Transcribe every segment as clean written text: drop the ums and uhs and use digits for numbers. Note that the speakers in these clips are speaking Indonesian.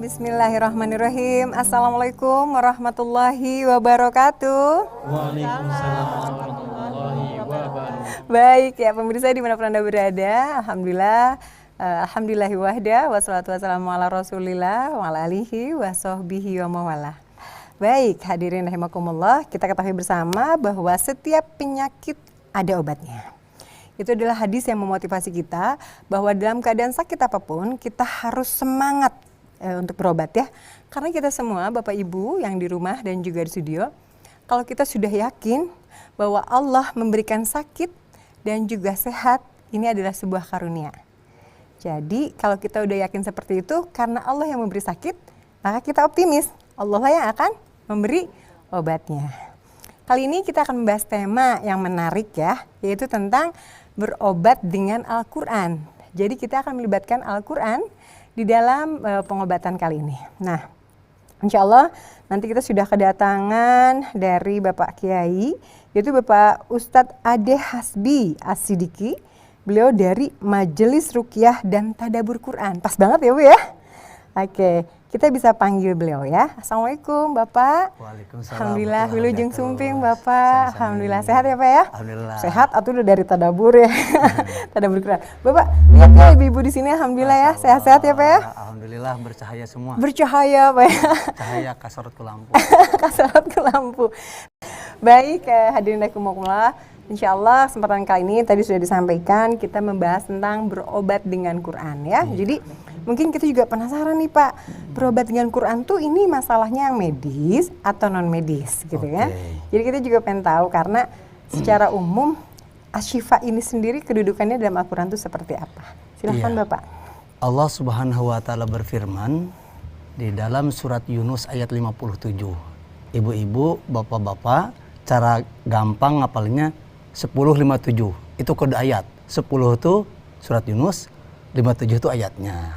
Bismillahirrahmanirrahim. Assalamualaikum warahmatullahi wabarakatuh. Waalaikumsalam warahmatullahi wabarakatuh. Baik ya pemirsa dimanapun Anda berada, Alhamdulillahi wahda, wassalatu wassalamu ala rasulillah, wa ala alihi wa sahbihi wa mawalah. Baik, hadirin rahimakumullah, kita ketahui bersama bahwa setiap penyakit ada obatnya. Itu adalah hadis yang memotivasi kita bahwa dalam keadaan sakit apapun kita harus semangat untuk berobat ya. Karena kita semua Bapak Ibu yang di rumah dan juga di studio, kalau kita sudah yakin bahwa Allah memberikan sakit dan juga sehat, ini adalah sebuah karunia. Jadi kalau kita udah yakin seperti itu, karena Allah yang memberi sakit, maka kita optimis Allah lah yang akan memberi obatnya. Kali ini kita akan membahas tema yang menarik ya, yaitu tentang berobat dengan Al-Quran. Jadi kita akan melibatkan Al-Quran di dalam pengobatan kali ini. Nah, insya Allah nanti kita sudah kedatangan dari Bapak Kiai, yaitu Bapak Ustadz Ade Hasbi As-Sidiki. Beliau dari Majelis Ruqyah dan Tadabbur Quran. Pas banget ya Bu ya? Oke, kita bisa panggil beliau ya. Assalamualaikum Bapak. Waalaikumsalam. Alhamdulillah, wilujeng sumping Bapak. Alhamdulillah, sehat ya Pak ya? Alhamdulillah. Sehat atau udah dari tadabur ya? Tadabur Quran. Bapak, lihat ya ibu-ibu di sini alhamdulillah ya, sehat-sehat ya Pak ya? Alhamdulillah bercahaya semua. Bercahaya Pak ya? Cahaya kasarut ke lampu. Kasarot ke lampu. Baik, hadirin rahimakumullah. Insya Allah kesempatan kali ini tadi sudah disampaikan kita membahas tentang berobat dengan Quran ya. Jadi mungkin kita juga penasaran nih Pak, berobat dengan Quran tuh ini masalahnya yang medis atau non medis gitu ya. Jadi kita juga pengen tahu karena secara umum asyifa ini sendiri kedudukannya dalam Al-Quran itu seperti apa? Silahkan Bapak. Allah Subhanahu wa taala berfirman di dalam surat Yunus ayat 57. Ibu-ibu, bapak-bapak, cara gampang ngapalnya 10:57 itu kode ayat. 10 itu surat Yunus, 57 itu ayatnya.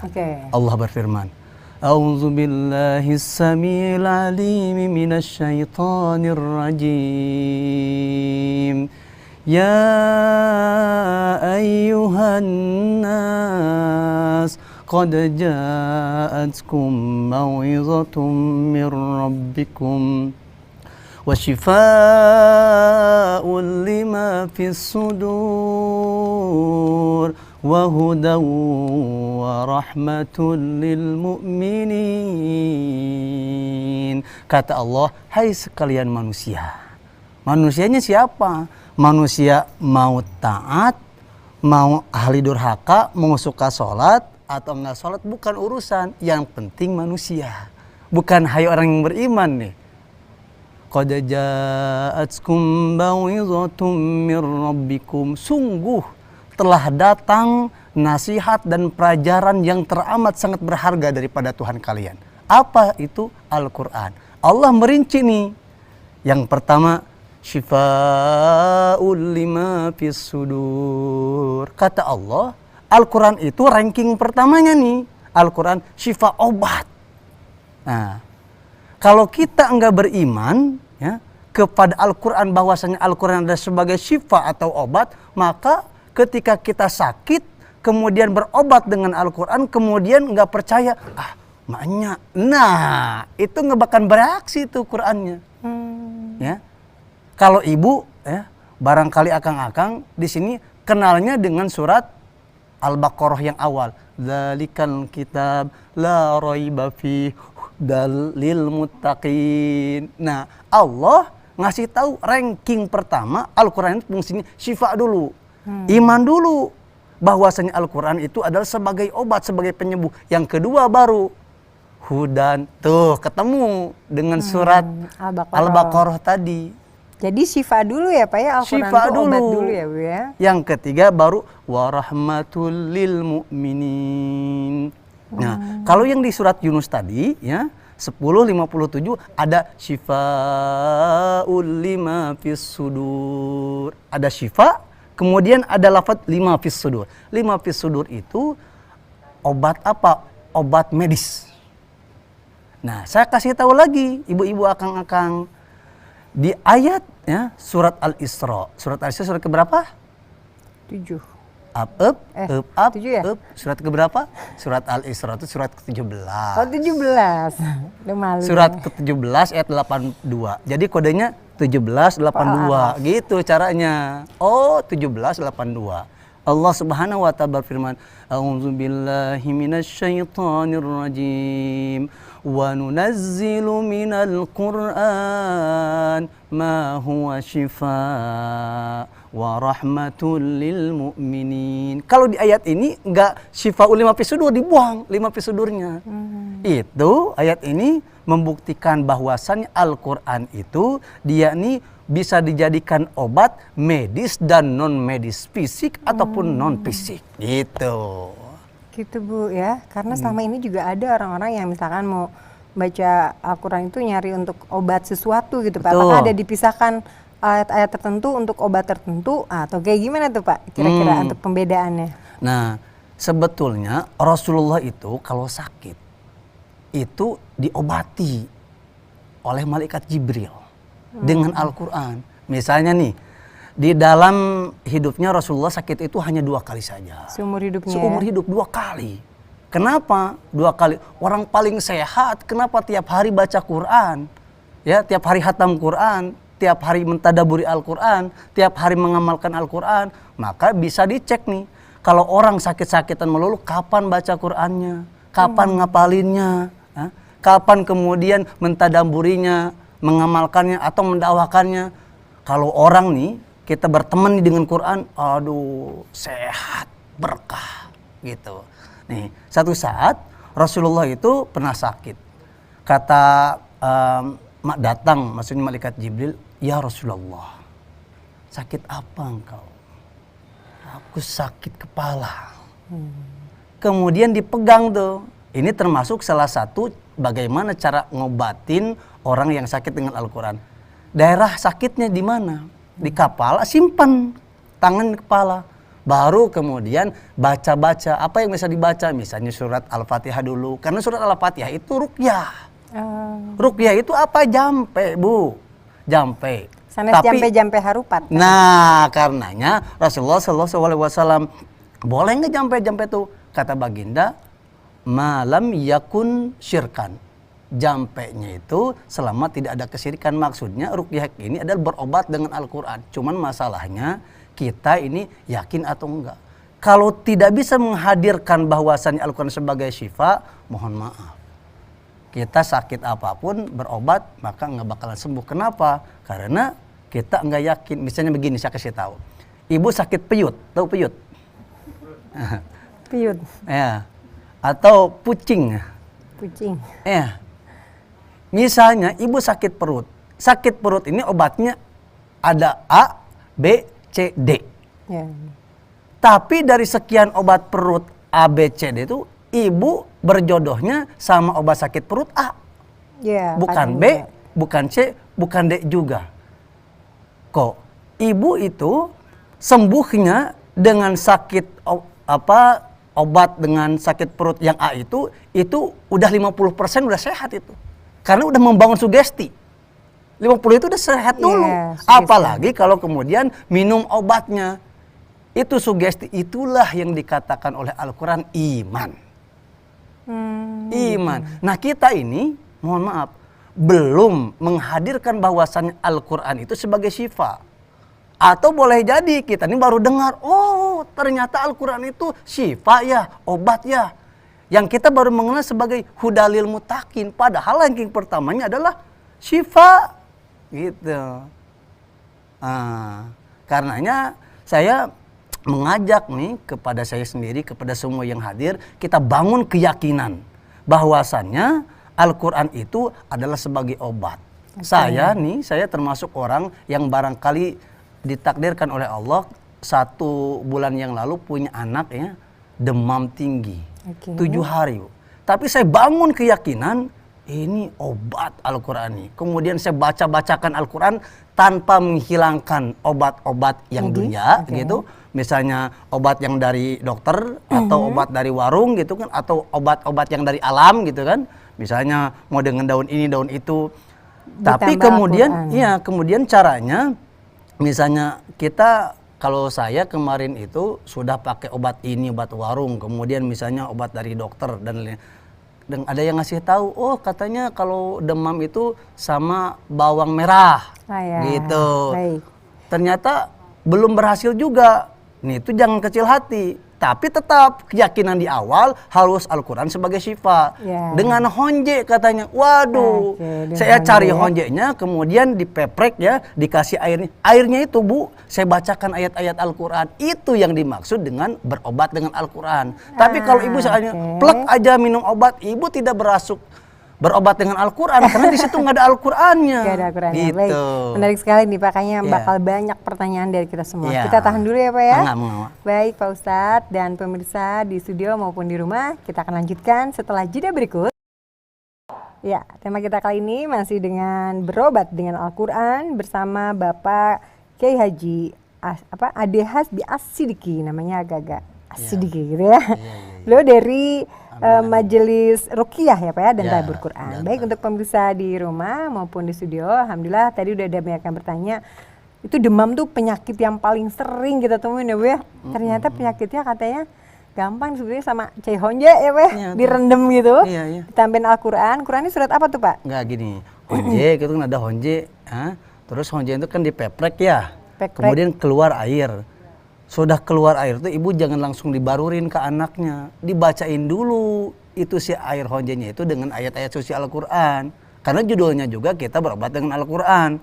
Allah berfirman, A'udzu billahi samiil alim minasy syaithanir rajim. Ya ayyuhan nas qad ja'atkum mau'izatun mir rabbikum وشفاء لما في الصدور وهدى ورحمة للمؤمنين. Kata Allah, hai sekalian manusia. Manusianya siapa? Manusia mau taat, mau ahli durhaka, mau suka sholat atau enggak sholat bukan urusan. Yang penting manusia. Bukan hai orang yang beriman nih. Qad ja'atkum mau'izatun mir rabbikum. Sungguh telah datang nasihat dan pelajaran yang teramat sangat berharga daripada Tuhan kalian. Apa itu? Al-Quran. Allah merinci nih. Yang pertama, syifa'ul lima fis sudur. Kata Allah, Al-Quran itu ranking pertamanya nih. Al-Quran syifa obat. Nah, kalau kita enggak beriman ya, kepada Al-Quran bahwasanya Al-Quran adalah sebagai syifa atau obat, maka ketika kita sakit kemudian berobat dengan Al-Quran kemudian nggak percaya, maknya, nah itu nggak bakal bereaksi tuh Qurannya. Ya, kalau ibu ya barangkali akang-akang di sini kenalnya dengan surat Al-Baqarah yang awal, Dzalikal kitab la raiba fihi dalil muttaqin. Nah, Allah ngasih tahu ranking pertama Al-Quran itu fungsinya syifa dulu. Iman dulu bahwasanya Al-Quran itu adalah sebagai obat, sebagai penyembuh. Yang kedua baru hudan. Tuh, ketemu dengan surat Al-Baqarah tadi. Jadi syifa dulu ya Pak ya, Al-Quran itu obat dulu ya Bu ya. Yang ketiga baru warahmatul lil mu'minin. Nah, kalau yang di surat Yunus tadi ya 10:57 ada syifa'ul lima fis sudur. Ada syifa, kemudian ada lafaz lima fis sudur. Lima fis sudur itu obat apa? Obat medis. Nah, saya kasih tahu lagi ibu-ibu akang-akang di ayat ya surat Al-Isra. Surat Al-Isra surat keberapa? 7. up, up, 7 ya? up. Surat keberapa? Surat Al-Isra itu surat ke-17. Oh 17. Udah malu. Surat ke-17 ayat 82. Jadi kodenya 1782 gitu caranya. Oh 1782. Allah Subhanahu wa taala berfirman, "A'udzubillahi minasyaitonirrajim. Wa nunazzilu minal Qur'an ma huwa shifaa wa rahmatul lil mu'minin." Kalau di ayat ini enggak syifaul lima fisudur, dibuang 5 fisudurnya. Itu ayat ini membuktikan bahwasannya Al-Qur'an itu dia nih bisa dijadikan obat medis dan non medis, fisik ataupun non fisik gitu. Gitu Bu ya, karena selama ini juga ada orang-orang yang misalkan mau baca Al-Quran itu nyari untuk obat sesuatu gitu Pak. Betul. Apakah ada dipisahkan ayat-ayat tertentu untuk obat tertentu atau kayak gimana tuh Pak kira-kira untuk pembedaannya? Nah, sebetulnya Rasulullah itu kalau sakit itu diobati oleh malaikat Jibril dengan Al-Quran. Misalnya nih, di dalam hidupnya Rasulullah sakit itu hanya 2 kali saja. Seumur hidupnya. Seumur hidup 2 kali. Kenapa 2 kali? Orang paling sehat, kenapa tiap hari baca Quran? Ya, tiap hari hatam Quran, tiap hari mentadaburi Al-Quran, tiap hari mengamalkan Al-Quran. Maka bisa dicek nih, kalau orang sakit-sakitan melulu, kapan baca Qurannya? Kapan ngapalinnya? Kapan kemudian mentadaburinya, mengamalkannya atau mendakwakannya? Kalau orang nih, kita berteman dengan Quran, aduh sehat, berkah gitu. Nih, satu saat Rasulullah itu pernah sakit. Kata datang, maksudnya malaikat Jibril, "Ya Rasulullah, sakit apa engkau?" "Aku sakit kepala." Kemudian dipegang tuh. Ini termasuk salah satu bagaimana cara ngobatin orang yang sakit dengan Al-Quran. Daerah sakitnya di mana? Di kepala, simpan tangan di kepala. Baru kemudian baca-baca. Apa yang bisa dibaca? Misalnya surat Al-Fatihah dulu. Karena surat Al-Fatihah itu ruqyah. Ruqyah itu apa? Jampe, Bu. Jampe. Sanes jampe-jampe harupat. Nah, karenanya Rasulullah SAW, boleh nggak jampe-jampe tuh? Kata baginda, malam yakun syirkan. Jampenya itu selama tidak ada kesyirikan. Maksudnya ruqyah ini adalah berobat dengan Al-Quran. Cuman masalahnya kita ini yakin atau enggak. Kalau tidak bisa menghadirkan bahwasannya Al-Quran sebagai syifa, mohon maaf. Kita sakit apapun berobat maka nggak bakalan sembuh. Kenapa? Karena kita nggak yakin. Misalnya begini, saya kasih tahu. Ibu sakit peyut, tahu peyut? Piyut. Ya. Atau pucing. Kucing. Ya. Misalnya ibu sakit perut. Sakit perut ini obatnya ada A, B, C, D. Ya. Tapi dari sekian obat perut A, B, C, D itu ibu berjodohnya sama obat sakit perut A. Ya, Bukan B, juga. bukan C, bukan D juga. Kok ibu itu sembuhnya dengan sakit obat dengan sakit perut yang A itu udah 50% udah sehat itu. Karena udah membangun sugesti. 50 itu udah sehat dulu. Apalagi kalau kemudian minum obatnya. Itu sugesti, itulah yang dikatakan oleh Al-Quran iman. Iman. Nah kita ini, mohon maaf, belum menghadirkan bahwasannya Al-Quran itu sebagai syifa. Atau boleh jadi kita ini baru dengar, oh ternyata Al-Quran itu syifa ya, obat ya. Yang kita baru mengenal sebagai hudalil mutakin. Padahal ranking pertamanya adalah syifa. Gitu. Karenanya saya mengajak nih kepada saya sendiri, kepada semua yang hadir, kita bangun keyakinan bahwasannya Al-Quran itu adalah sebagai obat. Saya termasuk orang yang barangkali ditakdirkan oleh Allah 1 bulan yang lalu punya anak ya demam tinggi 7 hari. Tapi saya bangun keyakinan ini obat Al-Quran ini. Kemudian saya bacakan Al-Quran tanpa menghilangkan obat-obat yang dunia gitu. Misalnya obat yang dari dokter atau obat dari warung gitu kan, atau obat-obat yang dari alam gitu kan. Misalnya mau dengan daun ini, daun itu. Tapi kemudian kemudian caranya misalnya kita kalau saya kemarin itu sudah pakai obat ini, obat warung, kemudian misalnya obat dari dokter dan ada yang ngasih tahu, oh katanya kalau demam itu sama bawang merah, gitu. Baik. Ternyata belum berhasil juga. Nih itu jangan kecil hati. Tapi tetap keyakinan di awal harus Al-Quran sebagai syifa. Dengan honje katanya, waduh, saya cari honjenya, kemudian dipeprek ya, dikasih airnya. Airnya itu Bu, saya bacakan ayat-ayat Al-Quran. Itu yang dimaksud dengan berobat dengan Al-Quran. Tapi kalau ibu misalnya plek aja minum obat, ibu tidak berobat dengan Al-Quran karena di situ nggak ada Al-Qurannya. Nggak ada Al-Qurannya. Gitu. Baik. Menarik sekali nih Pak, kayaknya bakal banyak pertanyaan dari kita semua. Kita tahan dulu ya Pak ya. Baik Pak Ustadz dan pemirsa di studio maupun di rumah, kita akan lanjutkan setelah jeda berikut. Ya, tema kita kali ini masih dengan berobat dengan Al-Quran bersama Bapak Kiai Haji Ade Hasbi As-Sidiki, namanya agak-agak As-Sidiki gitu ya. Beliau dari Majelis Ruqyah ya Pak ya, dan Tadabbur Quran. Baik, untuk pemirsa di rumah maupun di studio, alhamdulillah tadi udah ada banyak yang bertanya, itu demam tuh penyakit yang paling sering kita temuin ya Bu ya. Ternyata penyakitnya katanya gampang sebenarnya sama cai honje ya Pak, direndam gitu. Ditambahin Al-Quran. Qurannya surat apa tuh Pak? Enggak gini, honje itu kan ada honje, terus honje itu kan dipeprek ya, kemudian keluar air. Sudah keluar air tuh ibu jangan langsung dibarurin ke anaknya, dibacain dulu itu si air honjenya itu dengan ayat-ayat suci Al-Quran, karena judulnya juga kita berobat dengan Al-Quran.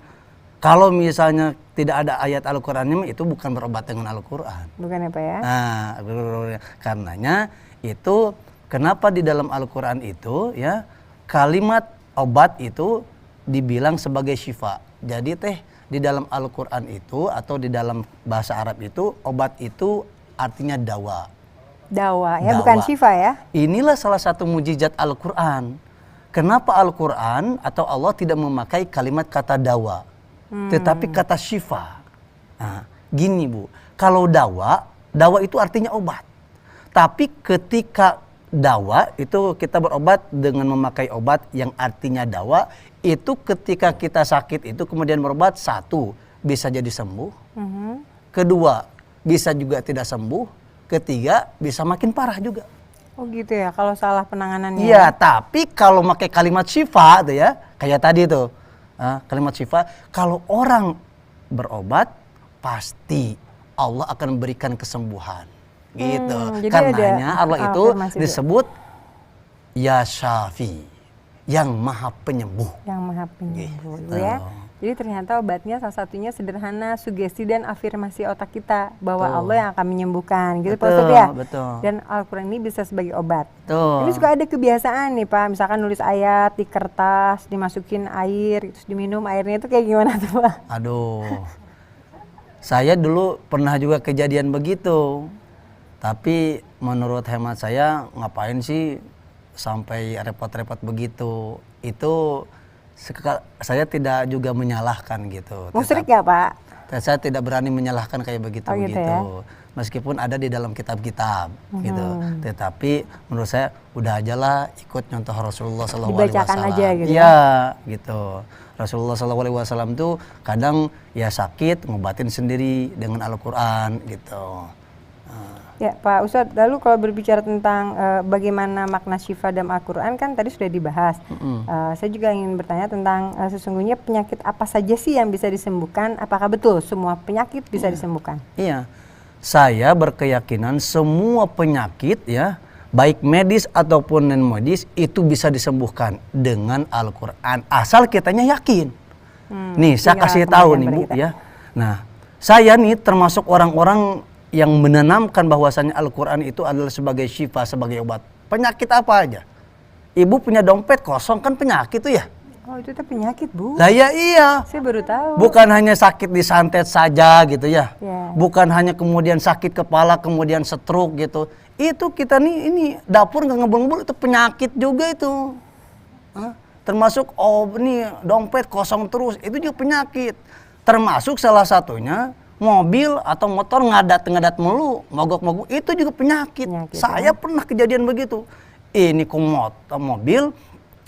Kalau misalnya tidak ada ayat Al-Qurannya itu bukan berobat dengan Al-Quran. Bukan ya Pak ya? Nah, karenanya itu kenapa di dalam Al-Quran itu ya kalimat obat itu dibilang sebagai syifa. Jadi di dalam Al-Quran itu atau di dalam bahasa Arab itu obat itu artinya dawa. Dawa ya, bukan syifa ya. Inilah salah satu mujizat Al-Quran. Kenapa Al-Quran atau Allah tidak memakai kalimat kata dawa, tetapi kata syifa. Nah, gini Bu, kalau dawa itu artinya obat. Tapi ketika dawa itu kita berobat dengan memakai obat yang artinya dawa, itu ketika kita sakit itu kemudian berobat, satu bisa jadi sembuh, kedua bisa juga tidak sembuh, ketiga bisa makin parah juga. Oh gitu ya, kalau salah penanganannya. Iya, tapi kalau pakai kalimat syifa tuh ya, kayak tadi tuh kalimat syifa, kalau orang berobat pasti Allah akan memberikan kesembuhan. Gitu. Karenanya Allah itu disebut Ya Syafi, yang maha penyembuh. Yang maha penyembuh gitu ya. Jadi ternyata obatnya salah satunya sederhana, sugesti dan afirmasi otak kita bahwa Allah yang akan menyembuhkan gitu Pak Ustadz ya. Dan Al-Quran ini bisa sebagai obat. Ini suka ada kebiasaan nih Pak, misalkan nulis ayat di kertas, dimasukin air, terus diminum airnya itu kayak gimana tuh Pak? Aduh, saya dulu pernah juga kejadian begitu. Tapi menurut hemat saya, ngapain sih sampai repot-repot begitu? Itu saya tidak juga menyalahkan gitu. Musyrik ya Pak? Saya tidak berani menyalahkan kayak begitu. Gitu ya? Meskipun ada di dalam kitab-kitab gitu. Tetapi menurut saya udah ajalah ikut contoh Rasulullah SAW. Dibacakan aja gitu. Iya gitu. Rasulullah SAW tuh kadang ya sakit ngobatin sendiri dengan Al-Quran gitu. Ya Pak Ustadz, lalu kalau berbicara tentang bagaimana makna syifa dalam Al-Quran kan tadi sudah dibahas. Saya juga ingin bertanya tentang sesungguhnya penyakit apa saja sih yang bisa disembuhkan? Apakah betul semua penyakit bisa disembuhkan? Iya, saya berkeyakinan semua penyakit ya, baik medis ataupun non-medis itu bisa disembuhkan dengan Al-Quran. Asal kitanya yakin. Nih saya kasih tahu nih Bu ya. Nah saya nih termasuk orang-orang yang menanamkan bahwasannya Al-Quran itu adalah sebagai syifa, sebagai obat. Penyakit apa aja. Ibu punya dompet kosong kan penyakit tuh ya. Oh itu tuh penyakit Bu. Lah ya iya. Saya baru tahu. Bukan hanya sakit disantet saja gitu ya. Bukan hanya kemudian sakit kepala kemudian stroke gitu. Itu kita nih ini dapur nggak ngebul-ngebul itu penyakit juga itu. Termasuk ini dompet kosong terus itu juga penyakit. Termasuk salah satunya mobil atau motor ngadat melu, mogok-mogok itu juga penyakit. Saya pernah kejadian begitu. Ini mobil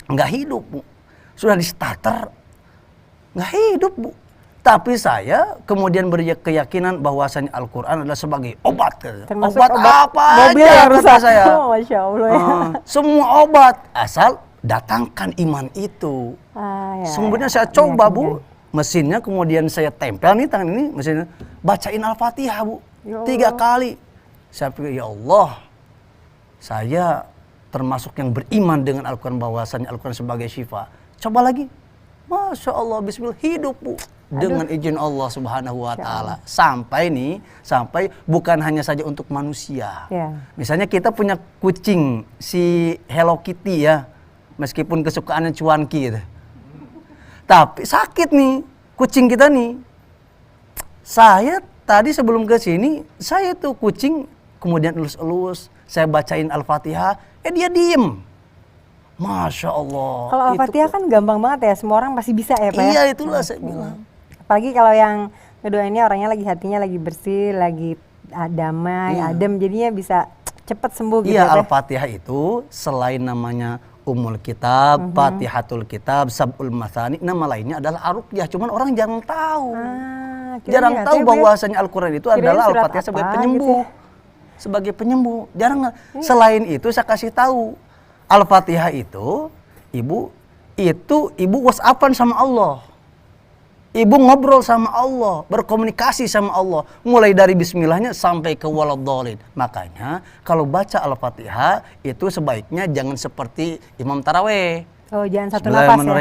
nggak hidup Bu. Sudah di starter nggak hidup Bu. Tapi saya kemudian berkeyakinan bahwasanya Al-Quran adalah sebagai obat. Termasuk Obat apa mobil aja yang kata rusak. saya. Oh, Masya Allah ya. Semua obat asal datangkan iman itu. Ya, Kemudian ya. saya coba Iya, Bu, mesinnya kemudian saya tempel nih tangan ini mesinnya, bacain Al-Fatihah Bu, Ya 3 kali. Saya pikir ya Allah, saya termasuk yang beriman dengan Al-Quran bahwasanya Al-Quran sebagai syifa. Coba lagi, Masya Allah, Bismillah, hidup Bu. Dengan izin Allah Subhanahu wa Ta'ala. Sampai bukan hanya saja untuk manusia. Ya. Misalnya kita punya kucing si Hello Kitty ya, meskipun kesukaannya cuanki gitu. Tapi sakit nih kucing kita nih. Saya tadi sebelum ke sini, saya tuh kucing kemudian elus-elus, saya bacain Al-Fatihah, dia diem. Masya Allah. Kalau Al-Fatihah kan gampang banget ya, semua orang pasti bisa ya Pak ya? Iya, itulah saya bilang. Apalagi kalau yang kedua ini orangnya lagi hatinya lagi bersih, lagi damai, adem, jadinya bisa cepat sembuh gitu Iya, ya Pak? Al-Fatihah itu selain namanya Ummul Kitab, Fatihatul Kitab, Sab'ul Mathani, nama lainnya adalah Ar-Ruqyah. Cuman orang jarang tahu. Jarang tahu bahwasanya Al-Quran itu adalah Al-Fatihah sebagai penyembuh. Gitu. Sebagai penyembuh. Jarang. Selain itu saya kasih tahu, Al-Fatihah itu ibu WhatsAppan sama Allah. Ibu ngobrol sama Allah, berkomunikasi sama Allah, mulai dari bismillahnya sampai ke waladhdallin. Makanya kalau baca Al-Fatihah itu sebaiknya jangan seperti Imam Taraweh. Oh, jangan satu napas ya?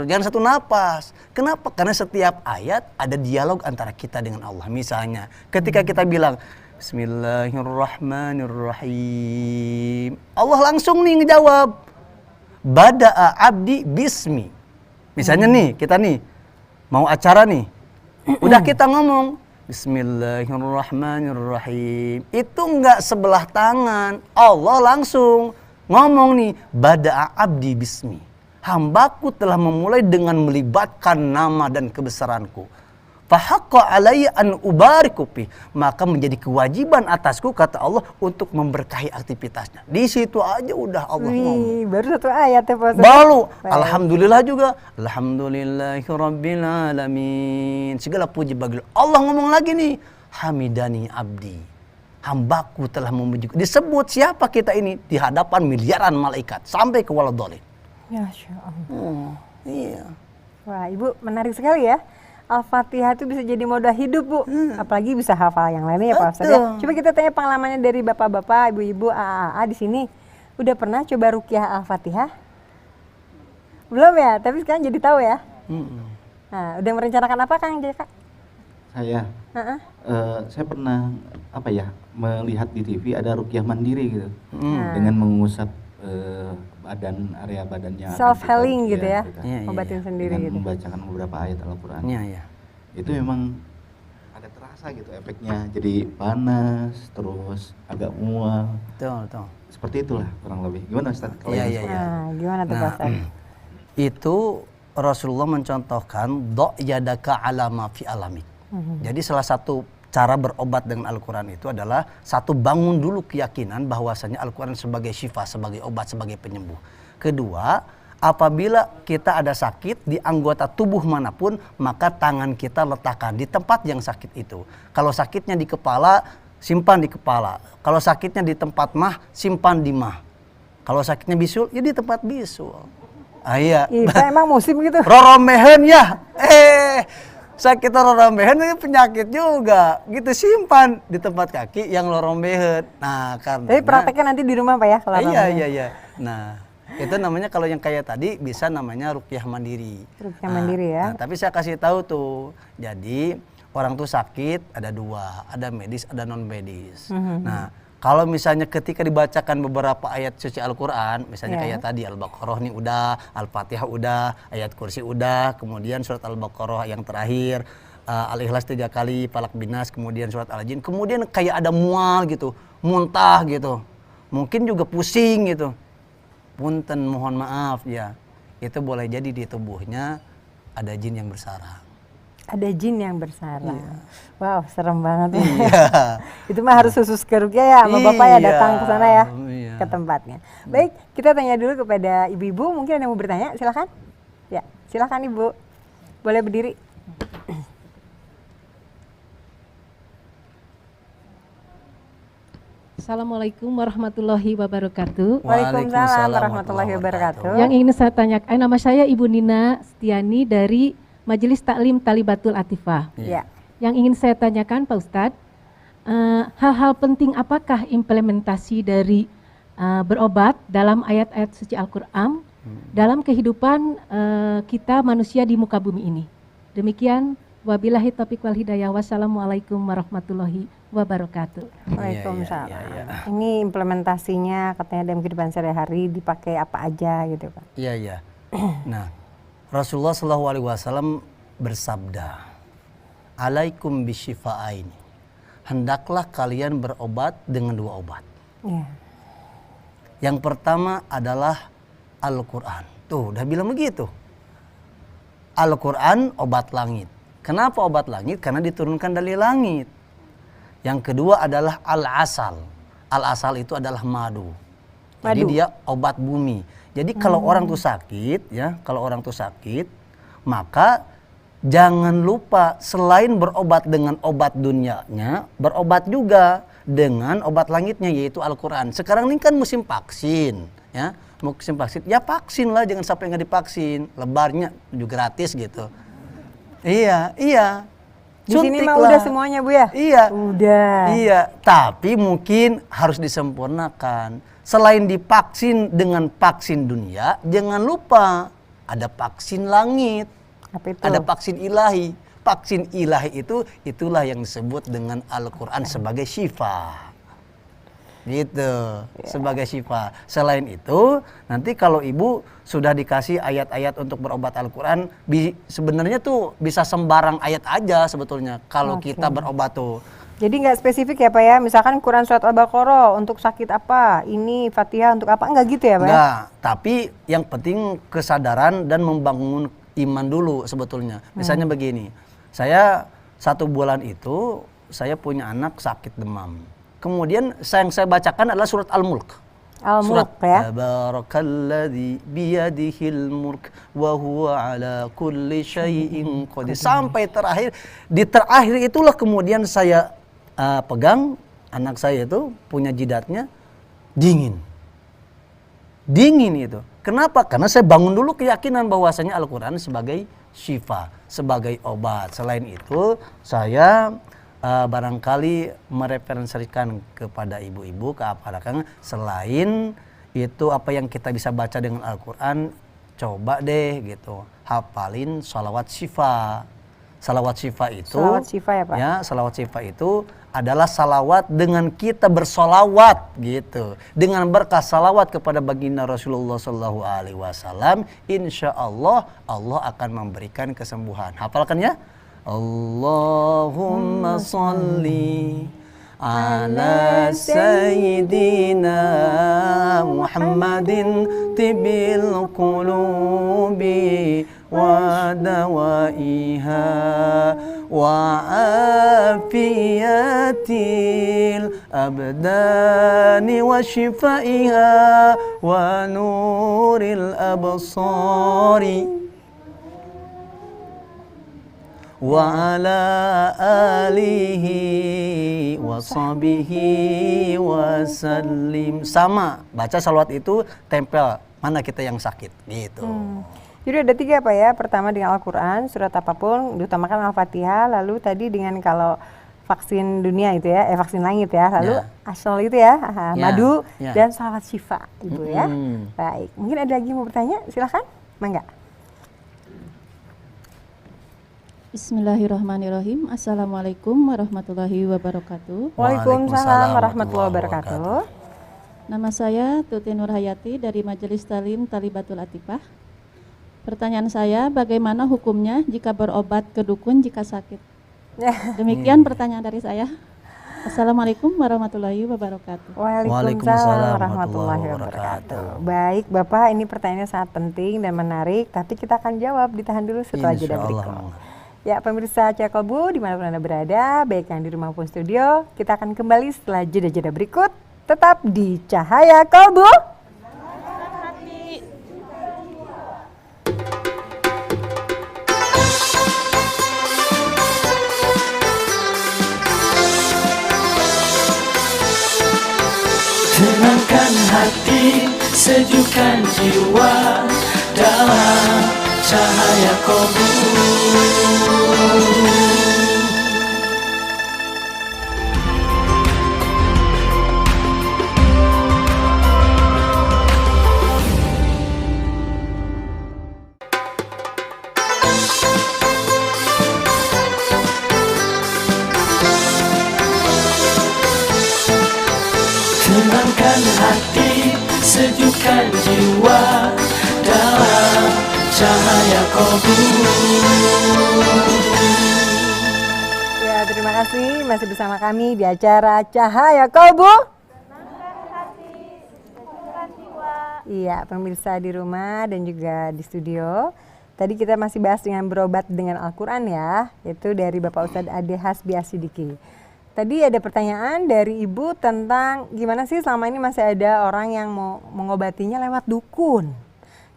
Jangan satu napas. Kenapa? Karena setiap ayat ada dialog antara kita dengan Allah. Misalnya ketika kita bilang Bismillahirrahmanirrahim, Allah langsung nih ngejawab, Bada'a abdi bismi. Misalnya nih, kita nih mau acara nih, udah kita ngomong Bismillahirrahmanirrahim, itu enggak sebelah tangan, Allah langsung ngomong nih, Bada'a abdi bismi, hambaku telah memulai dengan melibatkan nama dan kebesaranku. Fahaqqa alayya an ubariku fi, maka menjadi kewajiban atasku kata Allah untuk memberkahi aktivitasnya. Di situ aja udah Allah ngomong. Baru satu ayat ya Pak. Baru alhamdulillah juga. Alhamdulillahirabbil alamin. Segala puji bagi Allah. Ngomong lagi nih, hamidani abdi. Hambaku telah memujiku. Disebut siapa kita ini di hadapan miliaran malaikat sampai ke waladhdallin. Masya Allah. Oh, iya. Wah, Ibu menarik sekali ya. Al-Fatihah itu bisa jadi modal hidup Bu, apalagi bisa hafal yang lainnya ya Pak Ustadz ya. Coba kita tanya pengalamannya dari bapak-bapak, ibu-ibu, AA di sini. Udah pernah coba ruqyah Al-Fatihah? Belum ya, tapi sekarang jadi tahu ya. Nah, udah merencanakan apa Kang Jaka? Saya, saya pernah melihat di TV ada ruqyah mandiri gitu, dengan mengusap area badannya, self healing gitu ya, kita, obatin sendiri dengan gitu. membacakan beberapa ayat Al-Quran. Iya. Itu memang ada terasa gitu efeknya, jadi panas terus agak mual. Betul. Seperti itulah kurang lebih. Gimana Ustaz? Iya. Nah, gimana tuh Pak Ustadz? Itu Rasulullah mencontohkan yadaka ala ma fi alamik. Jadi salah satu cara berobat dengan Al-Quran itu adalah satu, bangun dulu keyakinan bahwasanya Al-Quran sebagai syifa, sebagai obat, sebagai penyembuh. Kedua, apabila kita ada sakit di anggota tubuh manapun, maka tangan kita letakkan di tempat yang sakit itu. Kalau sakitnya di kepala, simpan di kepala. Kalau sakitnya di tempat mah, simpan di mah. Kalau sakitnya bisul, ya di tempat bisul. Iya. Emang musim gitu. Roromehen ya. Sakit lorombehan ini penyakit juga, gitu, simpan di tempat kaki yang lorombehan. Nah, karena tapi prakteknya nanti di rumah Pak ya kalau iya. Nah, itu namanya kalau yang kayak tadi bisa namanya ruqyah mandiri. Ruqyah mandiri ya. Nah, tapi saya kasih tahu tuh. Jadi, orang tuh sakit ada dua, ada medis, ada non medis. Nah, kalau misalnya ketika dibacakan beberapa ayat suci Al-Quran, misalnya kayak tadi Al-Baqarah nih udah, Al-Fatihah udah, ayat kursi udah, kemudian surat Al-Baqarah yang terakhir, Al-Ikhlas 3 kali, Falaq Binas, kemudian surat Al-Jin, kemudian kayak ada mual gitu, muntah gitu, mungkin juga pusing gitu. Punten, mohon maaf ya, itu boleh jadi di tubuhnya ada jin yang bersarang. Ada jin yang bersarang. Wow, serem banget ya. Itu mah harus khusus ke ruqyah ya, sama Bapak ya datang ke sana ya, ke tempatnya. Baik, kita tanya dulu kepada ibu-ibu, mungkin ada yang mau bertanya, silakan. Ya, silakan Ibu. Boleh berdiri. Assalamualaikum warahmatullahi wabarakatuh. Waalaikumsalam warahmatullahi wabarakatuh. Yang ingin saya tanyakan, nama saya Ibu Nina Setiani dari Majelis Taklim Talibatul Atifah. Ya. Yang ingin saya tanyakan Pak Ustadz, hal-hal penting apakah implementasi dari berobat dalam ayat-ayat suci Al-Quran dalam kehidupan kita manusia di muka bumi ini? Demikian, wabillahi taufiq wal hidayah. Wassalamualaikum warahmatullahi wabarakatuh. Waalaikumsalam. Ini implementasinya katanya dalam kehidupan sehari-hari dipakai apa aja gitu Pak? Iya, iya. Nah, Rasulullah SAW bersabda, alaikum bisyifa'aini. Hendaklah kalian berobat dengan 2 obat. Ya. Yang pertama adalah Al-Quran. Tuh, udah bilang begitu. Al-Quran obat langit. Kenapa obat langit? Karena diturunkan dari langit. Yang kedua adalah al-asal. Al-asal itu adalah madu. Jadi dia obat bumi. Jadi kalau orang tuh sakit, ya, kalau orang tuh sakit, maka jangan lupa selain berobat dengan obat dunianya, berobat juga dengan obat langitnya yaitu Al-Quran. Sekarang ini kan musim vaksin, ya, musim vaksin. Ya vaksin lah, jangan sampai nggak divaksin. Lebarnya juga gratis gitu. Iya, iya. Di sini mah udah semuanya Bu ya? Iya. Udah. Iya, tapi mungkin harus disempurnakan. Selain divaksin dengan vaksin dunia, jangan lupa ada vaksin langit. Apa itu? Ada vaksin ilahi. Vaksin ilahi itu itulah yang disebut dengan Al-Quran sebagai syifa. Gitu, sebagai syifa. Selain itu, nanti kalau ibu sudah dikasih ayat-ayat untuk berobat Al-Quran, sebenarnya tuh bisa sembarang ayat aja sebetulnya kalau kita berobat tuh. Jadi nggak spesifik ya Pak ya, misalkan Quran Surat Al-Baqarah untuk sakit apa, ini Fatihah untuk apa, enggak gitu ya Pak? Enggak, tapi yang penting kesadaran dan membangun iman dulu sebetulnya. Misalnya begini, saya 1 bulan itu saya punya anak sakit demam. Kemudian yang saya bacakan adalah surat Al-Mulk. Al-Mulk ya. Tabarakalladzi biyadihil mulk wa huwa ala kulli syai'in qadir. Sampai terakhir, di terakhir itulah kemudian saya pegang anak saya itu punya jidatnya dingin. Dingin itu. Kenapa? Karena saya bangun dulu keyakinan bahwasanya Al-Quran sebagai syifa, sebagai obat. Selain itu, saya barangkali mereferensikan kepada ibu-ibu, ke aparat, selain itu apa yang kita bisa baca dengan Al-Quran, coba deh gitu, hafalin sholawat syifa. Salawat syifa itu, Salawat syifa ya Pak? Ya, salawat syifa itu adalah salawat dengan kita bersolawat gitu, dengan berkah salawat kepada baginda Rasulullah SAW, insya Allah Allah akan memberikan kesembuhan. Hafalkan ya. Allahumma salli ala sayyidina Muhammadin tibil qulubi wa dawaiha wa afiyatil abdani wa shifaiha wa nuril absari wa ala alihi wa sahbihi wa sallim. Sama, baca salawat itu tempel mana kita yang sakit gitu. Jadi ada 3 Pak ya, pertama dengan Al-Quran, surat apapun, diutamakan Al-Fatihah, lalu tadi dengan kalau vaksin dunia itu ya, vaksin langit ya, lalu asal itu ya, madu dan salawat syifa Ibu ya. Baik, mungkin ada lagi mau bertanya, silahkan, mangga. Bismillahirrahmanirrahim. Assalamualaikum warahmatullahi wabarakatuh. Waalaikumsalam warahmatullahi wabarakatuh. Nama saya Tuti Nurhayati dari Majelis Taklim Talibatul Atifah. Pertanyaan saya, bagaimana hukumnya jika berobat ke dukun jika sakit? Demikian pertanyaan dari saya. Assalamualaikum warahmatullahi wabarakatuh. Waalaikumsalam warahmatullahi wabarakatuh. Baik Bapak, ini pertanyaannya sangat penting dan menarik, tapi kita akan jawab, ditahan dulu setelah jeda berikut. Ya pemirsa Cahaya Kolbu dimanapun Anda berada, baik yang di rumah maupun studio, kita akan kembali setelah jeda-jeda berikut, tetap di Cahaya Kolbu. Tenangkan hati, sejukkan jiwa dalam cahaya kubur. Tenangkan hati, sejukkan jiwa dalam cahaya kubur. Ya, terima kasih masih bersama kami di acara Cahaya Kolbu. Iya, pemirsa di rumah dan juga di studio. Tadi kita masih bahas dengan berobat dengan Al-Quran ya, yaitu dari Bapak Ustadz Ade Hasbi Asidiki. Tadi ada pertanyaan dari Ibu tentang gimana sih selama ini masih ada orang yang mau mengobatinya lewat dukun.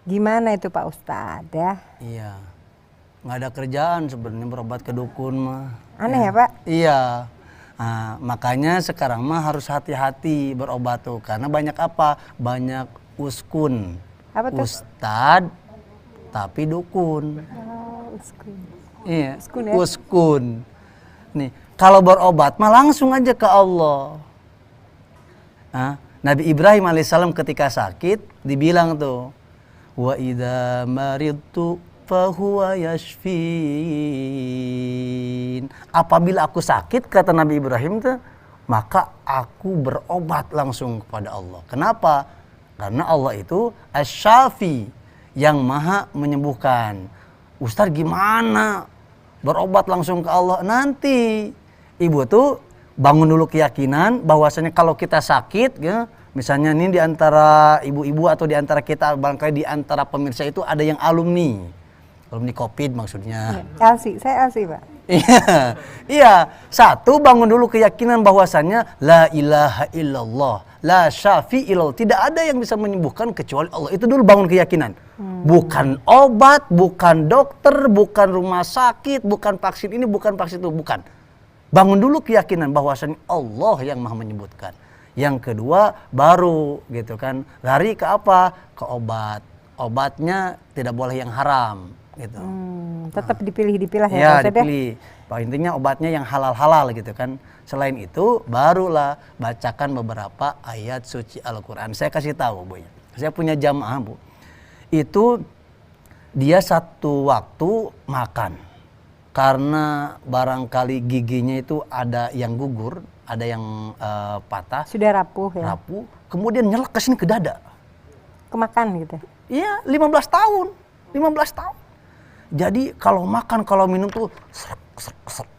Gimana itu Pak Ustadz ya? Iya, nggak ada kerjaan sebenarnya berobat ke dukun mah. Aneh ya Pak? Iya, nah, makanya sekarang mah harus hati-hati berobat tuh, karena banyak apa? Banyak uskun, Apa tuh? ustad, tapi dukun. Oh, uskun. Iya, Uskun ya? uskun. Nih, kalau berobat mah langsung aja ke Allah. Nah, Nabi Ibrahim alaihissalam ketika sakit dibilang tuh, wa idza maridtu fahuwa yashfin. Apabila aku sakit, kata Nabi Ibrahim tuh, maka aku berobat langsung kepada Allah. Kenapa? Karena Allah itu asy-syafi, yang maha menyembuhkan. Ustaz gimana berobat langsung ke Allah? Nanti Ibu tuh bangun dulu keyakinan bahwasanya kalau kita sakit ya, misalnya ini di antara ibu-ibu atau di antara kita, barangkali di antara pemirsa itu ada yang alumni COVID maksudnya. Elsi, saya Elsi Pak. Iya, satu bangun dulu keyakinan bahwasannya la ilaha illallah, la syafi illallah, tidak ada yang bisa menyembuhkan kecuali Allah. Itu dulu bangun keyakinan. Bukan obat, bukan dokter, bukan rumah sakit, bukan vaksin ini, bukan vaksin itu, bukan. Bangun dulu keyakinan bahwasannya Allah yang maha menyebutkan. Yang kedua baru gitu kan, lari ke apa? Ke obat. Obatnya tidak boleh yang haram gitu. Tetap dipilih-dipilah ya Ya, Pak Ustadz ya? dipilih. Intinya obatnya yang halal-halal gitu kan. Selain itu barulah bacakan beberapa ayat suci Al-Quran. Saya kasih tahu Bu. Saya punya jamaah Bu. Itu dia satu waktu makan. Karena barangkali giginya itu ada yang gugur, ada yang patah. Sudah rapuh ya? Rapuh. Kemudian nyelek ke sini ke dada. Kemakan gitu? Iya, 15 tahun. 15 tahun. Jadi kalau makan, kalau minum tuh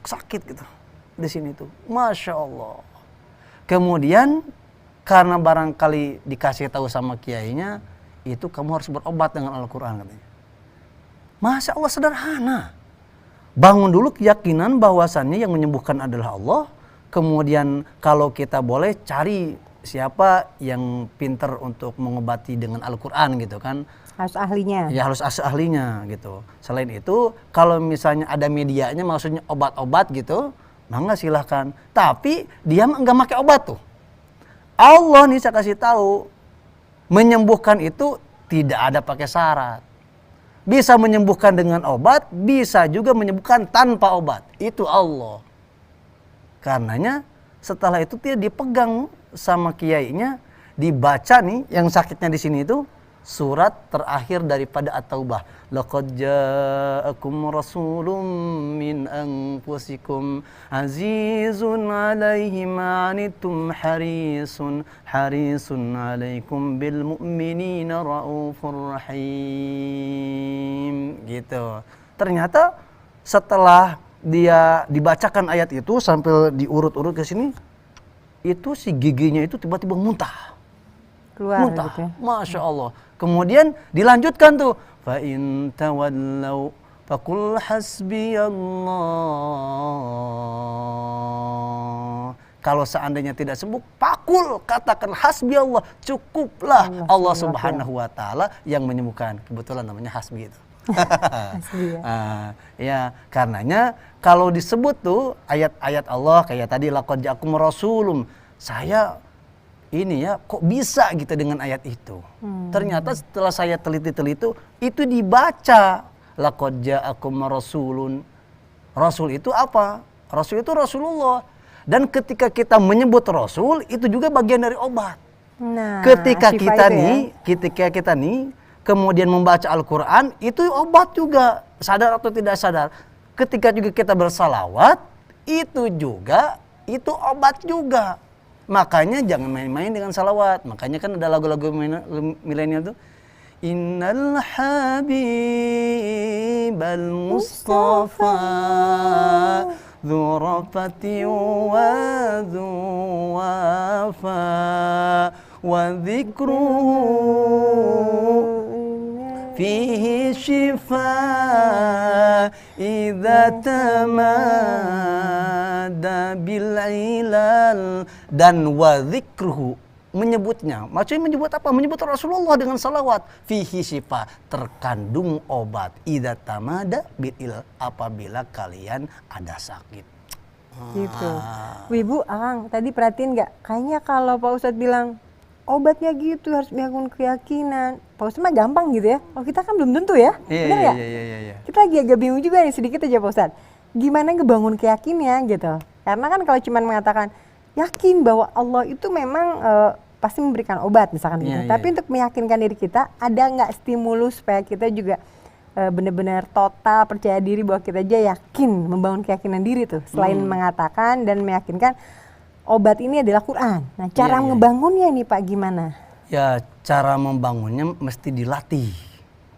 sakit gitu di sini tuh, masya Allah. Kemudian karena barangkali dikasih tahu sama kiainya, itu kamu harus berobat dengan Al-Quran katanya. Masya Allah, sederhana. Bangun dulu keyakinan bahwasannya yang menyembuhkan adalah Allah. Kemudian kalau kita boleh cari siapa yang pintar untuk mengobati dengan Al-Quran gitu kan. Harus ahlinya? Ya harus ahlinya gitu. Selain itu kalau misalnya ada medianya, maksudnya obat-obat gitu, mangga silahkan. Tapi dia nggak pakai obat tuh. Allah nih saya kasih tahu, menyembuhkan itu tidak ada pakai syarat. Bisa menyembuhkan dengan obat, bisa juga menyembuhkan tanpa obat. Itu Allah. Karenanya setelah itu dia dipegang sama kiainya, dibaca nih yang sakitnya di sini itu surat terakhir daripada At-Taubah. Laqad ja'akum rasulun min anfusikum azizun 'alaihi ma 'anittum harisun 'alaikum bil mu'minina raufur rahim. Gitu. Ternyata setelah dia dibacakan ayat itu sampai diurut-urut ke sini, itu si giginya itu tiba-tiba muntah. Keluar Muntah. gitu ya? Masya Allah. Kemudian dilanjutkan tuh, fa in tawallau faqul hasbiyallah. Kalau seandainya tidak sembuh, pakul katakan hasbi Allah, cukuplah Allah Subhanahu wa taala yang menyembuhkan. Kebetulan namanya hasbi itu. Hasbi ya. Ya, karenanya kalau disebut tuh ayat-ayat Allah kayak tadi laqad ja'akum rasulun, saya ini ya kok bisa gitu dengan ayat itu. Ternyata setelah saya teliti-teliti itu dibaca laqad ja'akum rasulun. Rasul itu apa? Rasul itu Rasulullah. Dan ketika kita menyebut Rasul itu juga bagian dari obat. Nah, Ketika Syifa kita itu ya. nih, ketika kita nih kemudian membaca Al-Quran itu obat juga, sadar atau tidak sadar. Ketika juga kita bersalawat itu juga itu obat juga. Makanya jangan main-main dengan salawat. Makanya kan ada lagu-lagu milenial tuh. Innal habibal mustafa dzurafati wa dzuwafa wa dzikruhu fihi shifa idza tamada bil ilal dan wa dzikruhu menyebutnya. Maksudnya menyebut apa? Menyebut Rasulullah dengan salawat. Fihi shifa terkandung obat idza tamada bil ilal apabila kalian ada sakit. Gitu. Ibu, Akang, tadi perhatiin nggak? Kayaknya kalau Pak Ustadz bilang obatnya gitu harus bangun keyakinan. Pak Ustadz mah gampang gitu ya. Kalau kita kan belum tentu ya. Benar ya? Iya. Kita lagi agak bingung juga nih sedikit aja Pak Ustadz. Gimana ngebangun keyakinannya gitu. Karena kan kalau cuma mengatakan yakin bahwa Allah itu memang pasti memberikan obat misalkan gitu. Tapi untuk meyakinkan diri kita ada nggak stimulus supaya kita juga benar-benar total percaya diri bahwa kita aja yakin membangun keyakinan diri tuh. Selain mengatakan dan meyakinkan obat ini adalah Quran. Nah, cara ngebangunnya nih Pak gimana? Ya, cara membangunnya mesti dilatih.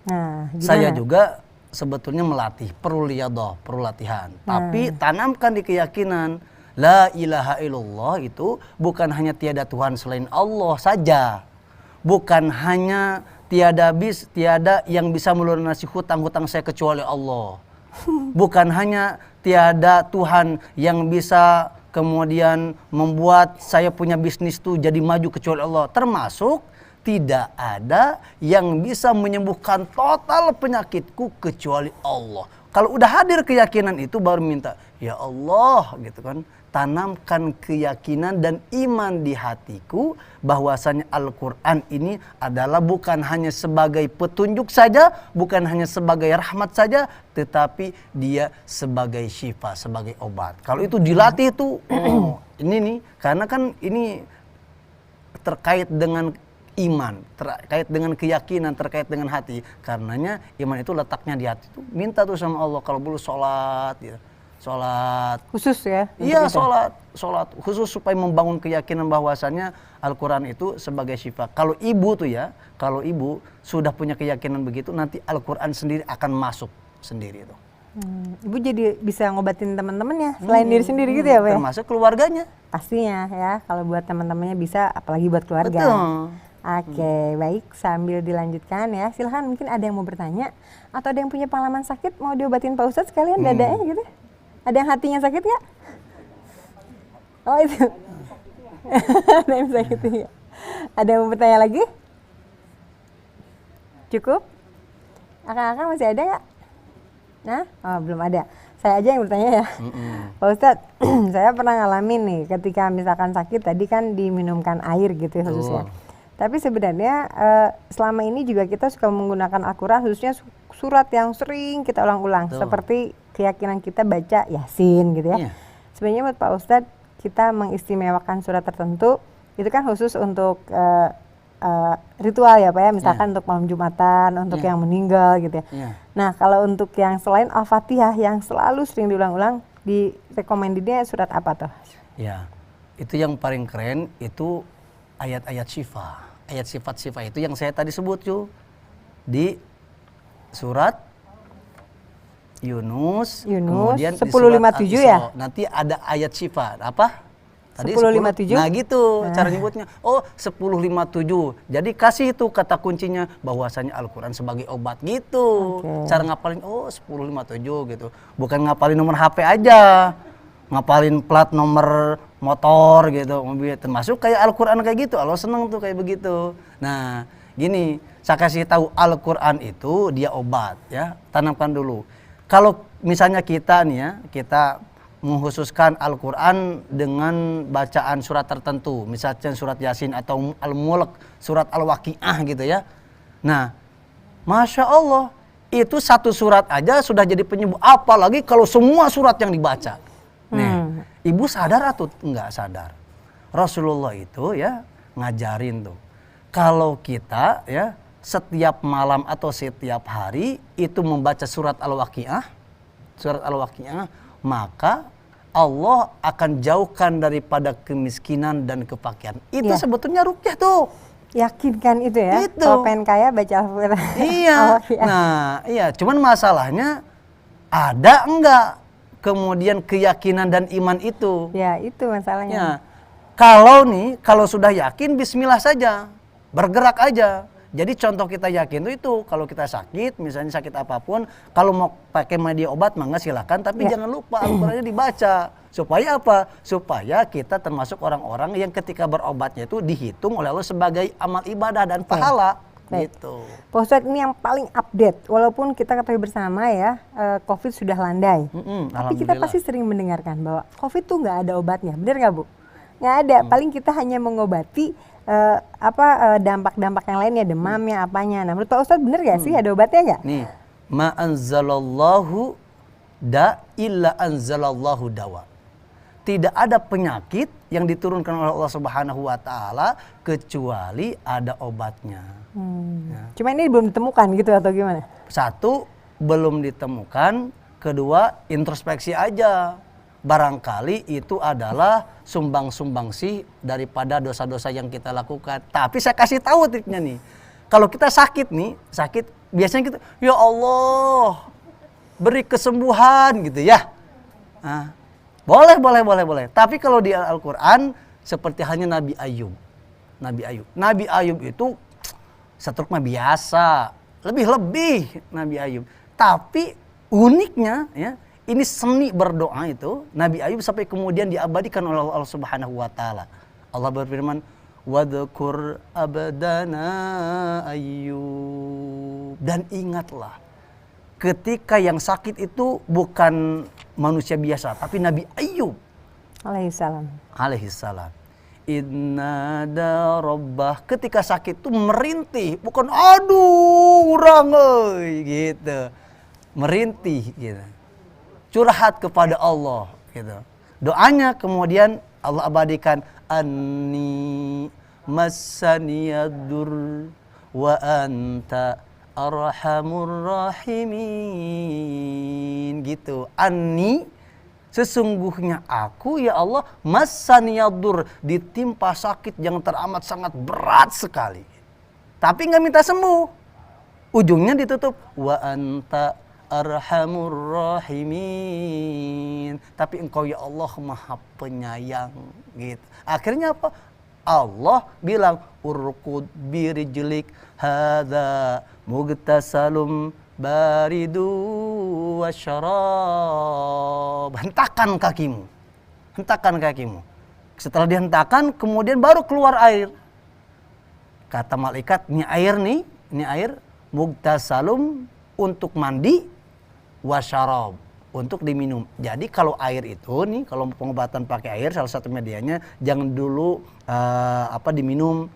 Nah, gimana? Saya juga sebetulnya melatih, perlu riyadah, perlu latihan. Tapi tanamkan di keyakinan la ilaha illallah itu bukan hanya tiada Tuhan selain Allah saja. Bukan hanya tiada yang bisa melunasi hutang-hutang saya kecuali Allah. Bukan hanya tiada Tuhan yang bisa kemudian membuat saya punya bisnis tuh jadi maju kecuali Allah. Termasuk tidak ada yang bisa menyembuhkan total penyakitku kecuali Allah. Kalau udah hadir keyakinan itu baru minta, ya Allah gitu kan. Tanamkan keyakinan dan iman di hatiku bahwasanya Al-Quran ini adalah bukan hanya sebagai petunjuk saja, bukan hanya sebagai rahmat saja, tetapi dia sebagai syifa, sebagai obat. Kalau itu dilatih itu, ini nih, karena kan ini terkait dengan iman, terkait dengan keyakinan, terkait dengan hati. Karenanya iman itu letaknya di hati itu. Minta tuh sama Allah kalau perlu sholat gitu. Sholat Khusus ya? iya, sholat khusus supaya membangun keyakinan bahwasannya Al-Quran itu sebagai syifa. Kalau ibu tuh ya, kalau ibu sudah punya keyakinan begitu, nanti Al-Quran sendiri akan masuk sendiri itu. Ibu jadi bisa ngobatin teman-temannya selain diri sendiri gitu ya Pak? Termasuk keluarganya. Pastinya ya, kalau buat teman-temannya bisa, apalagi buat keluarga. Betul. Oke, baik, sambil dilanjutkan ya, silahkan mungkin ada yang mau bertanya atau ada yang punya pengalaman sakit mau diobatin Pak Ustadz sekalian dadanya gitu. Ada yang hatinya sakit nggak? Oh itu. Ada yang sakit ya. Ada yang mau bertanya lagi? Cukup? Akang-akang masih ada nggak? Nah, oh, belum ada. Saya aja yang bertanya ya. Pak Ustadz, saya pernah ngalamin nih ketika misalkan sakit tadi kan diminumkan air gitu ya khususnya. Tapi sebenarnya selama ini juga kita suka menggunakan Al-Quran khususnya surat yang sering kita ulang-ulang. Seperti keyakinan kita baca Yasin gitu ya. Sebenarnya buat Pak Ustadz kita mengistimewakan surat tertentu itu kan khusus untuk ritual ya Pak ya. Misalkan untuk malam Jumatan, untuk yang meninggal gitu ya. Nah kalau untuk yang selain Al-Fatihah yang selalu sering diulang-ulang, direkomendasinya surat apa tuh? Ya, itu yang paling keren itu ayat-ayat syifa. Ayat sifat-sifat itu yang saya tadi sebut tuh di surat Yunus kemudian 10:57 ya. Nanti ada ayat syifa. Apa? Tadi 10:57. Nah gitu cara nyebutnya. Oh 10:57. Jadi kasih itu kata kuncinya bahwasanya Al-Quran sebagai obat gitu. Cara ngapalin 10:57 gitu. Bukan ngapalin nomor HP aja. Ngapalin plat nomor motor gitu, mobil, termasuk kayak Al-Quran kayak gitu. Allah seneng tuh kayak begitu. Nah gini, saya kasih tahu Al-Quran itu dia obat ya, tanamkan dulu. Kalau misalnya kita nih ya, kita mengkhususkan Al-Quran dengan bacaan surat tertentu, misalnya surat Yasin atau Al-Mulk, surat Al-Waqi'ah gitu ya. Nah, Masya Allah, itu satu surat aja sudah jadi penyembuh, apalagi kalau semua surat yang dibaca. Nih, ibu sadar atau enggak sadar? Rasulullah itu ya ngajarin tuh, kalau kita ya setiap malam atau setiap hari itu membaca surat Al-Waqi'ah, maka Allah akan jauhkan daripada kemiskinan dan kefakiran. Itu sebetulnya ruqyah tuh. Yakin kan itu ya? Itu. Kalau pengen kaya baca Al-Quran. Iya. Al-Waqi'ah. Nah, iya. Cuman masalahnya ada enggak kemudian keyakinan dan iman itu? Ya itu masalahnya. Ya. Kalau sudah yakin, Bismillah saja, bergerak aja. Jadi contoh kita yakin itu kalau kita sakit, misalnya sakit apapun, kalau mau pakai media obat mangga silakan, tapi jangan lupa Al-Qurannya dibaca. Supaya apa? Supaya kita termasuk orang-orang yang ketika berobatnya itu dihitung oleh Allah sebagai amal ibadah dan pahala. Gitu. Pak Ustadz, ini yang paling update, walaupun kita ketahui bersama ya, COVID sudah landai. Tapi kita pasti sering mendengarkan bahwa COVID tuh nggak ada obatnya, benar nggak Bu? Nggak ada, paling kita hanya mengobati dampak-dampak yang lainnya, demamnya, apanya. Nah, menurut Pak Ustadz bener gak sih ada obatnya nggak? Nih, ma anzalallahu da illa anzalallahu dawa. Tidak ada penyakit yang diturunkan oleh Allah Subhanahu wa taala kecuali ada obatnya. Cuma ini belum ditemukan gitu atau gimana? Satu, belum ditemukan. Kedua, introspeksi aja. Barangkali itu adalah sumbang-sumbangsih daripada dosa-dosa yang kita lakukan. Tapi saya kasih tahu triknya nih. Kalau kita sakit biasanya kita, ya Allah, beri kesembuhan gitu ya. Nah, boleh. Tapi kalau di Al-Quran seperti hanya Nabi Ayub. Nabi Ayub itu setruk mah biasa, lebih Nabi Ayub. Tapi uniknya ya, ini seni berdoa itu Nabi Ayub sampai kemudian diabadikan oleh Allah Subhanahu wa taala. Allah berfirman, "Wadhkur abdana Ayyub." Dan ingatlah ketika yang sakit itu bukan manusia biasa, tapi Nabi Ayyub alaihissalam. Inna da rabbah, ketika sakit itu merintih, bukan aduh urang euy gitu. Merintih gitu. Curhat kepada Allah gitu. Doanya kemudian Allah abadikan, anni massaniyadur wa anta arhamur rahimin gitu. Anni, sesungguhnya aku ya Allah, massaniyadur, ditimpa sakit yang teramat sangat berat sekali. Tapi nggak minta sembuh. Ujungnya ditutup wa anta arhamur rahimin, tapi engkau ya Allah maha penyayang gitu. Akhirnya apa? Allah bilang urqud birijlik hadza mugtasalum baridu wasyarab. Hentakan kakimu. Setelah dihentakkan kemudian baru keluar air. Kata malaikat, ini air mugtasalum, untuk mandi, wasyarab, untuk diminum. Jadi kalau air itu nih, kalau pengobatan pakai air, salah satu medianya jangan dulu diminum.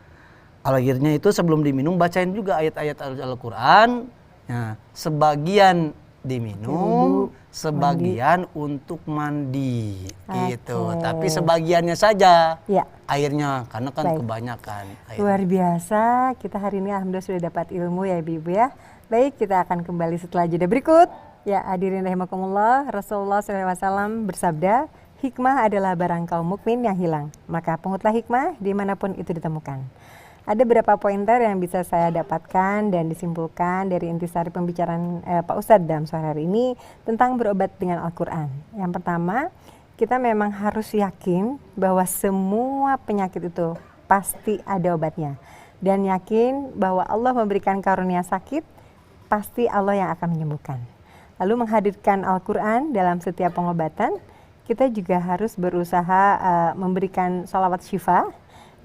Akhirnya itu sebelum diminum bacain juga ayat-ayat Al-Quran. Nah, sebagian diminum, sebagian untuk mandi gitu. Tapi sebagiannya saja airnya, karena kan kebanyakan air. Luar biasa, kita hari ini alhamdulillah sudah dapat ilmu ya Ibu ya. Baik, kita akan kembali setelah jeda berikut. Ya, hadirin rahimakumullah, Rasulullah SAW bersabda, hikmah adalah barang kaum mukmin yang hilang. Maka pengutlah hikmah dimanapun itu ditemukan. Ada beberapa pointer yang bisa saya dapatkan dan disimpulkan dari intisari pembicaraan Pak Ustadz dalam sore hari ini tentang berobat dengan Al-Quran. Yang pertama, kita memang harus yakin bahwa semua penyakit itu pasti ada obatnya. Dan yakin bahwa Allah memberikan karunia sakit, pasti Allah yang akan menyembuhkan. Lalu menghadirkan Al-Quran dalam setiap pengobatan, kita juga harus berusaha memberikan sholawat syifa,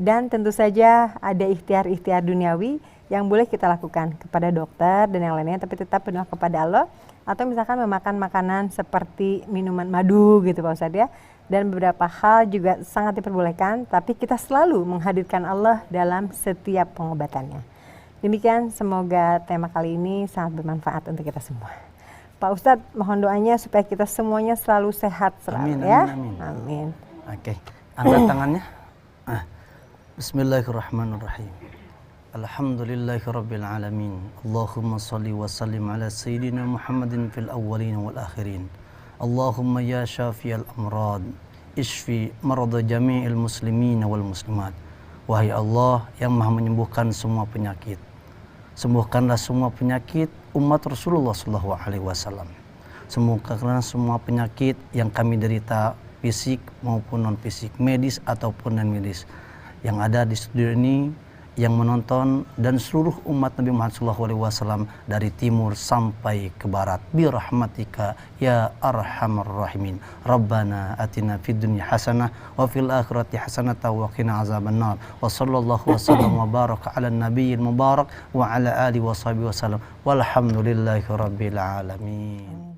dan tentu saja ada ikhtiar-ikhtiar duniawi yang boleh kita lakukan kepada dokter dan yang lainnya, tapi tetap berdoa kepada Allah atau misalkan memakan makanan seperti minuman madu gitu Pak Ustadz ya. Dan beberapa hal juga sangat diperbolehkan, tapi kita selalu menghadirkan Allah dalam setiap pengobatannya. Demikian, semoga tema kali ini sangat bermanfaat untuk kita semua. Pak Ustadz, mohon doanya supaya kita semuanya selalu sehat selalu Amin, ya. amin, amin. Amin. Oke, angkat tangannya. Bismillahirrahmanirrahim. Alhamdulillahirabbil alamin. Allahumma shalli wa sallim ala sayyidina Muhammadin fil awwalin wal akhirin. Allahumma ya syafiyal amrad, ishfi marada jami'il muslimin wal muslimat. Wahai Allah yang maha menyembuhkan semua penyakit, sembuhkanlah semua penyakit umat Rasulullah SAW. Sembuhkanlah semua penyakit yang kami derita, fisik maupun non fisik, medis ataupun non medis, yang ada di studio ini, yang menonton, dan seluruh umat Nabi Muhammad SAW dari timur sampai ke barat. Bi rahmatika ya arhamar rahimin. Rabbana atina fid dunya hasanah wa fil akhirati hasanah wa qina azabannar. Wa sallallahu wasallam wa baraka ala nabiyil mubarak wa ala alihi wa sahbihi wasallam. Walhamdulillahi rabbil alamin.